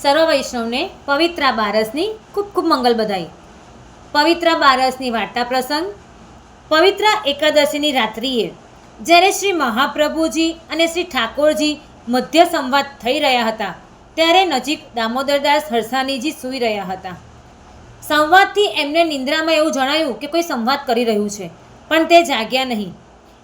સર્વ વૈષ્ણવને પવિત્રા બારસની ખૂબ ખૂબ મંગલ બધાઈ. પવિત્રા બારસની વાર્તા પ્રસંગ. પવિત્રા એકાદશીની રાત્રિએ જ્યારે શ્રી મહાપ્રભુજી અને શ્રી ઠાકોરજી મધ્ય સંવાદ થઈ રહ્યા હતા ત્યારે નજીક દામોદરદાસ હરસાનીજી સૂઈ રહ્યા હતા. સંવાદથી એમને નિંદ્રામાં એવું જણાયું કે કોઈ સંવાદ કરી રહ્યું છે, પણ તે જાગ્યા નહીં.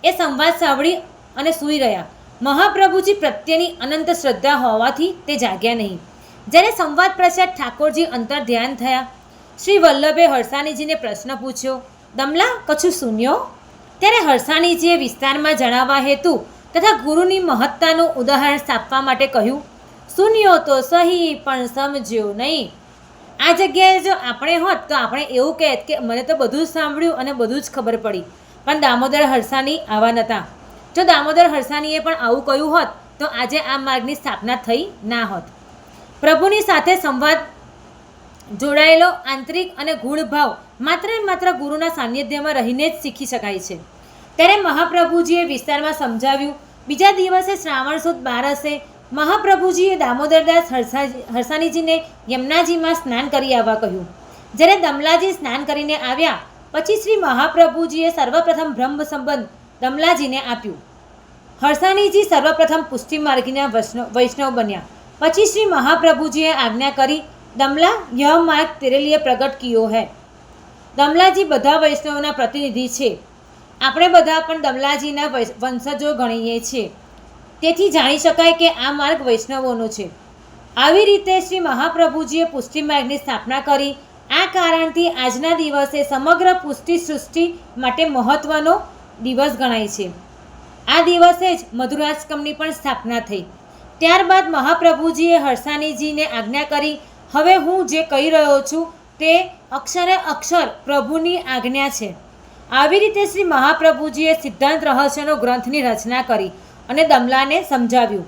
એ સંવાદ સાંભળી અને સૂઈ રહ્યા. મહાપ્રભુજી પ્રત્યેની અનંત શ્રદ્ધા હોવાથી તે જાગ્યા નહીં. જ્યારે સંવાદ પશ્ચાત ઠાકોરજી અંતર ધ્યાન થયા. શ્રી વલ્લભે હરસાનીજીને પ્રશ્ન પૂછ્યો, દમલા કછું સુન્યો? ત્યારે હરસાનીજીએ વિસ્તારમાં જણાવવા હેતુ તથા ગુરુની મહત્તાનું ઉદાહરણ સ્થાપવા માટે કહ્યું, સુન્યો તો સહી પણ સમજ્યો નહીં. આ જગ્યાએ જો આપણે હોત તો આપણે એવું કહેત કે મને તો બધું જ સાંભળ્યું અને બધું જ ખબર પડી. પણ દામોદર હરસાની આવા નહોતા. જો દામોદર હરસાનીએ પણ આવું કહ્યું હોત તો આજે આ માર્ગની સ્થાપના થઈ ના હોત. પ્રભુની સાથે સંવાદ જોડાયેલો આંતરિક અને ગૂઢ ભાવ માત્ર ને માત્ર ગુરુના સાનિધ્યમાં રહીને જ શીખી શકાય છે. ત્યારે મહાપ્રભુજીએ વિસ્તારમાં સમજાવ્યું. બીજા દિવસે શ્રાવણ સુદ બારસે મહાપ્રભુજીએ દામોદરદાસ હરસાનીજીને યમુનાજીમાં સ્નાન કરી આવવા કહ્યું. જ્યારે દમલાજી સ્નાન કરીને આવ્યા પછી શ્રી મહાપ્રભુજીએ સર્વપ્રથમ બ્રહ્મ સંબંધ દમલાજીને આપ્યું. હરસાનીજી સર્વપ્રથમ પુષ્ટિ માર્ગીના વૈષ્ણવ બન્યા. પછી શ્રી મહાપ્રભુજીએ આજ્ઞા કરી, દમલા યહ માર્ગ તેરે લીએ પ્રગટ કિયો હૈ. દમલાજી બધા વૈષ્ણવના પ્રતિનિધિ છે. આપણે બધા પણ દમલાજીના વંશજો ગણીએ છીએ. તેથી જાણી શકાય કે આ માર્ગ વૈષ્ણવોનો છે. આવી રીતે શ્રી મહાપ્રભુજીએ પુષ્ટિ માર્ગની સ્થાપના કરી. આ કારણથી આજના દિવસે સમગ્ર પુષ્ટિ સૃષ્ટિ માટે મહત્ત્વનો દિવસ ગણાય છે. આ દિવસે જ મધુરાષ્ટકમની પણ સ્થાપના થઈ. ત્યારબાદ મહાપ્રભુજીએ હરસાનીજીને આજ્ઞા કરી, હવે હું જે કહી રહ્યો છું તે અક્ષરે અક્ષર પ્રભુની આજ્ઞા છે. આવી રીતે શ્રી મહાપ્રભુજીએ સિદ્ધાંત રહસ્યનો ગ્રંથની રચના કરી અને દમલાને સમજાવ્યું.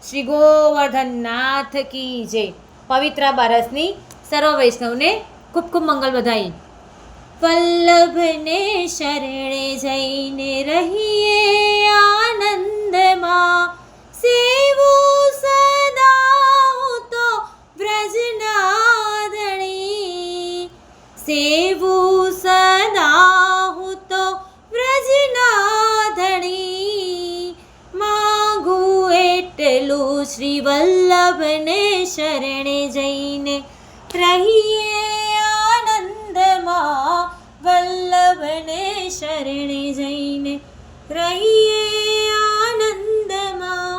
શ્રી ગોવર્ધનનાથ કી જય. પવિત્રા બારસની સર્વ વૈષ્ણવને ખૂબ ખૂબ મંગલ બધાઈ. વલ્લભને શરણે જઈને રહીએ આનંદમાં, સેવું સદા હું તો વ્રજનાધણી, સેવું સદા હું તો વ્રજનાધણી. માગું એટલું શ્રી વલ્લભને શરણે જઈને રહીએ આનંદમાં, વલ્લભને શરણે જઈને રહીએ આનંદમાં.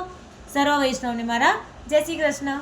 સર્વ વૈષ્ણવને મારા જય શ્રી કૃષ્ણ.